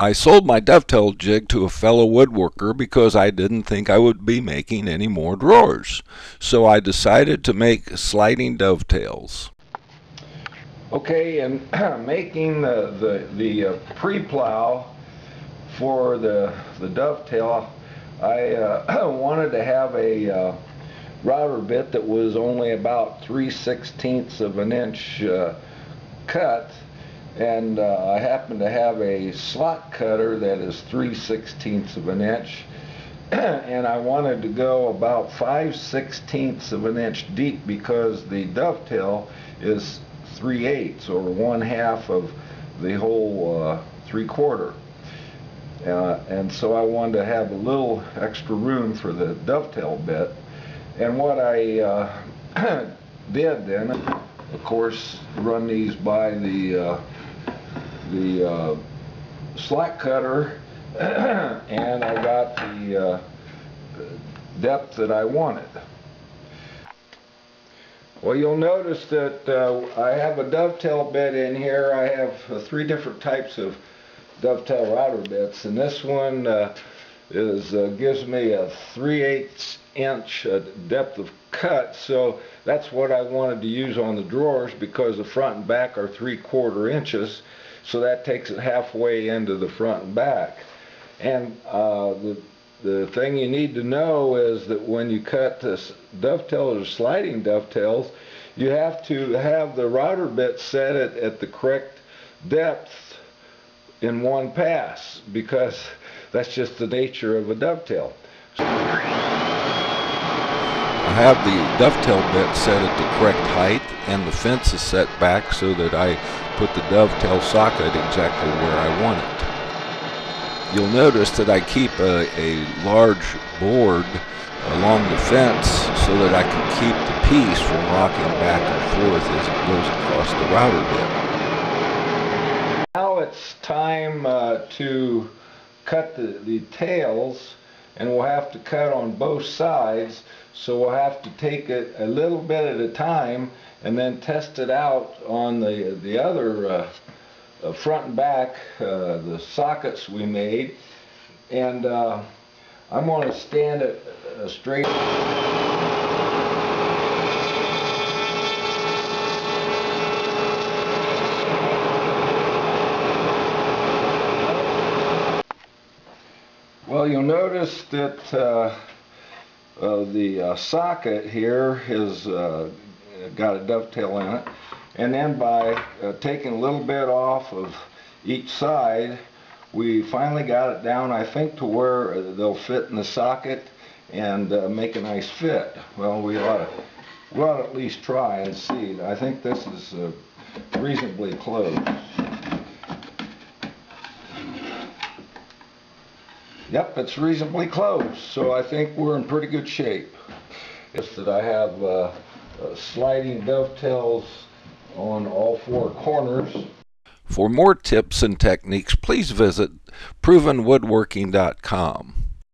I sold my dovetail jig to a fellow woodworker because I didn't think I would be making any more drawers. So I decided to make sliding dovetails. Okay, and making the pre-plow for the dovetail, I wanted to have a router bit that was only about 3/16 of an inch cut, and I happen to have a slot cutter that is 3/16 of an inch, and I wanted to go about 5/16 of an inch deep because the dovetail is 3/8 or 1/2 of the whole 3/4. And so I wanted to have a little extra room for the dovetail bit. And what I did then, of course, run these by the slot cutter, and I got the depth that I wanted. Well, you'll notice that I have a dovetail bit in here. I have 3 different types of dovetail router bits, and this one gives me a 3/8 inch depth of cut, so that's what I wanted to use on the drawers because the front and back are 3/4 inches, so that takes it halfway into the front and back. And the thing you need to know is that when you cut this dovetail or sliding dovetails, you have to have the router bit set at the correct depth in one pass, because that's just the nature of a dovetail. I have the dovetail bit set at the correct height, and the fence is set back so that I put the dovetail socket exactly where I want it. You'll notice that I keep a large board along the fence so that I can keep the piece from rocking back and forth as it goes across the router bit. Now it's time to cut the tails, and we'll have to cut on both sides, so we'll have to take it a little bit at a time and then test it out on the other front and back, the sockets we made. And I'm going to stand it straight. Well, you'll notice that the socket here has got a dovetail in it, and then by taking a little bit off of each side, we finally got it down, I think, to where they'll fit in the socket and make a nice fit. Well, we ought to at least try and see. I think this is reasonably close. Yep, it's reasonably close, so I think we're in pretty good shape. It's that I have sliding dovetails on all 4 corners. For more tips and techniques, please visit provenwoodworking.com.